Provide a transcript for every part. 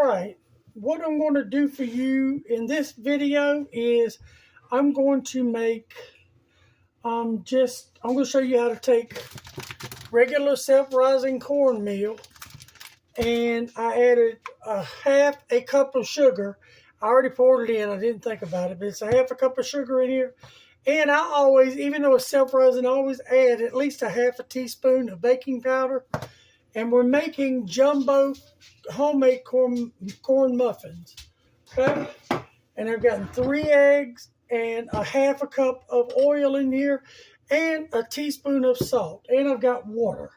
right, what I'm going to do for you in this video is I'm going to make, I'm going to show you how to take regular self-rising cornmeal, and I added half a cup of sugar. I already poured it in, I didn't think about it, but it's a half a cup of sugar in here. And I always, even though it's self-rising, I always add at least a half a teaspoon of baking powder. And we're making jumbo homemade corn muffins, okay? And I've gotten 3 eggs and a half a cup of oil in here and a teaspoon of salt. And I've got water.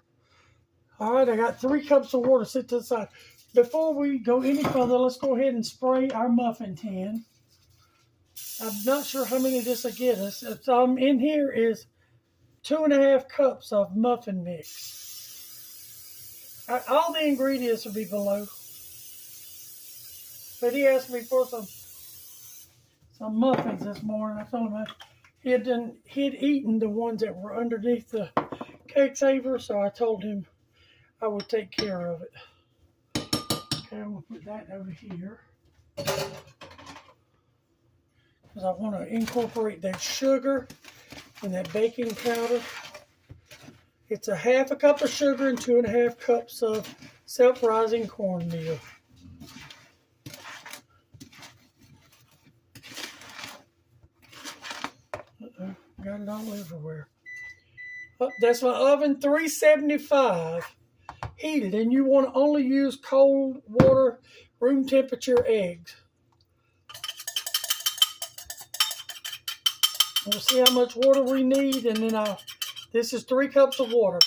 All right, I got 3 cups of water set to the side. Before we go any further, let's go ahead and spray our muffin tin. I'm not sure how many of this will get us. In here is 2.5 cups of muffin mix. All the ingredients will be below. But he asked me for some muffins this morning. I told him he had eaten the ones that were underneath the cake saver, so I told him I would take care of it. Okay, I'm going to put that over here, because I want to incorporate that sugar and that baking powder. It's a half a cup of sugar and 2.5 cups of self-rising cornmeal. Got it all everywhere. Oh, that's my oven, 375, heated, and you want to only use cold water, room temperature eggs. We'll see how much water we need, and then this is 3 cups of water.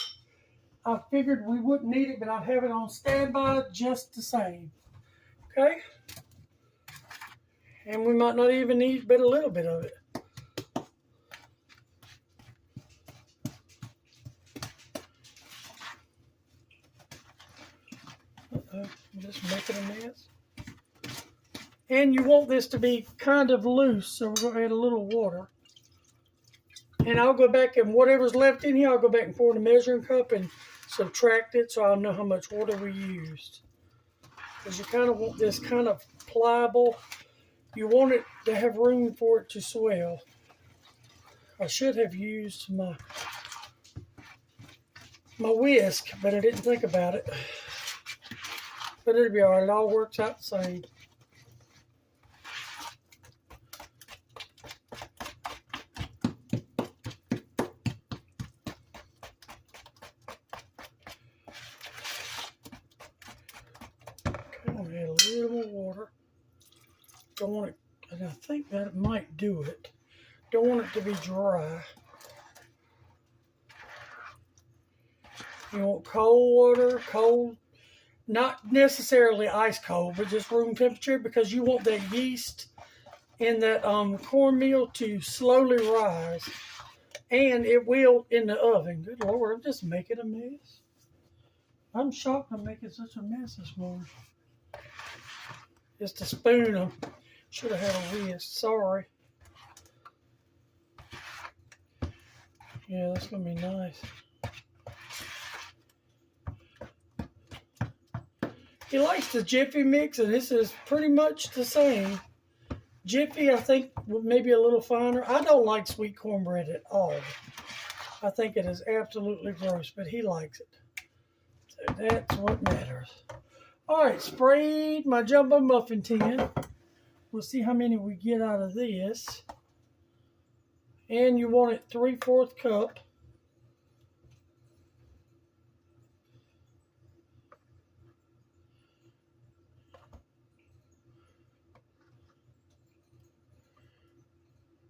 I figured we wouldn't need it, but I'd have it on standby just the same. Okay? And we might not even need but a little bit of it. I'm just making a mess. And you want this to be kind of loose, so we're going to add a little water. And I'll go back, and whatever's left in here, I'll go back and pour in a measuring cup and subtract it so I'll know how much water we used. Because you kind of want this kind of pliable. You want it to have room for it to swell. I should have used my whisk, but I didn't think about it. But it'll be all right. It all works out the same. Add a little more water. Don't want it, and I think that might do it. Don't want it to be dry. You want cold water, not necessarily ice cold, but just room temperature, because you want that yeast in that cornmeal to slowly rise, and it will in the oven. Good Lord, I'm just making a mess. I'm shocked I'm making such a mess this morning. Just a spoon. I should have had a whisk. Sorry. Yeah, that's going to be nice. He likes the Jiffy mix, and this is pretty much the same. Jiffy, I think, maybe a little finer. I don't like sweet cornbread at all. I think it is absolutely gross, but he likes it. So that's what matters. All right, sprayed my jumbo muffin tin. We'll see how many we get out of this. And you want it 3/4 cup.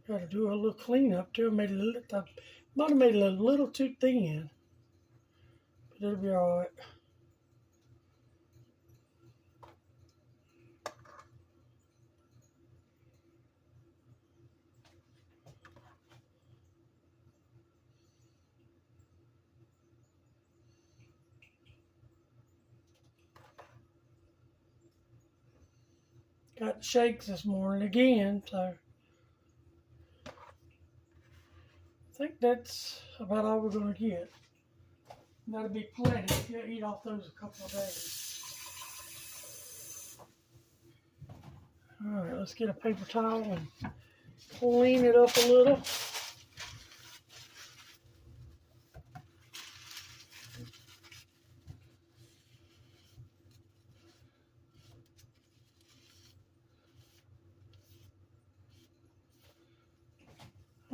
Got to do a little cleanup too. I might have made it a little too thin, but it'll be all right. Got the shakes this morning again, so I think that's about all we're going to get. That'll be plenty. You'll eat off those a couple of days. let's get a paper towel and clean it up a little.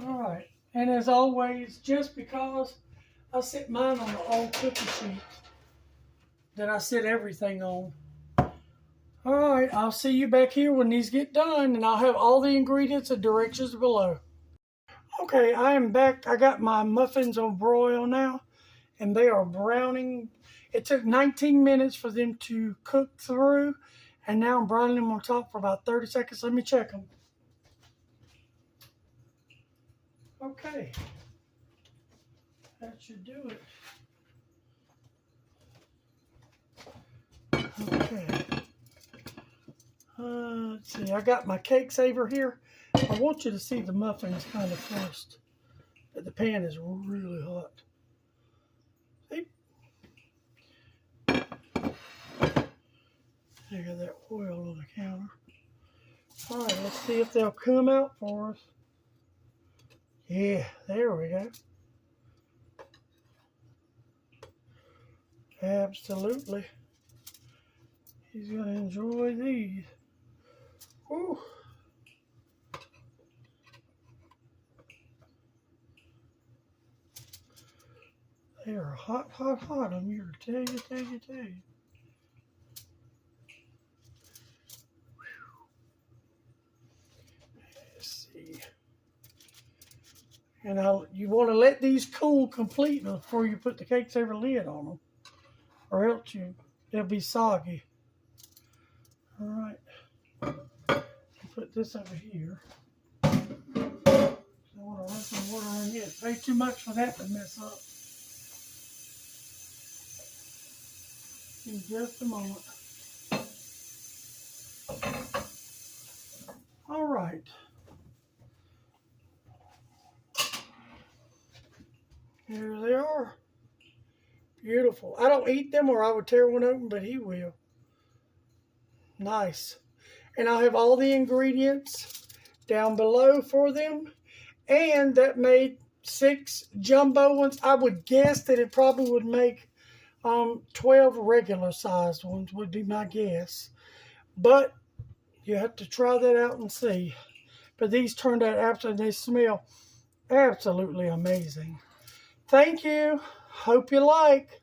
All right, and as always, just because I set mine on the old cookie sheet that I set everything on. All right, I'll see you back here when these get done, and I'll have all the ingredients and directions below. Okay, I am back. I got my muffins on broil now, and they are browning. It took 19 minutes for them to cook through, and now I'm browning them on top for about 30 seconds. Let me check them. Okay, that should do it. Okay. Let's see, I got my cake saver here. I want you to see the muffins kind of first. The pan is really hot. See? I got that oil on the counter. All right, let's see if they'll come out for us. Yeah, there we go. Absolutely. He's going to enjoy these. Woo. They are hot, hot, hot. I'm here to tell you. Let's see. And you want to let these cool completely before you put the cake saver lid on them, or else they'll be soggy. All right. Put this over here. I want to run some water in here. It's way too much for that to mess up. In just a moment. All right. Here they are. Beautiful. I don't eat them or I would tear one open, but he will. Nice. And I'll have all the ingredients down below for them. And that made 6 jumbo ones. I would guess that it probably would make 12 regular sized ones would be my guess. But you have to try that out and see. But these turned out absolutely, they smell absolutely amazing. Thank you. Hope you like.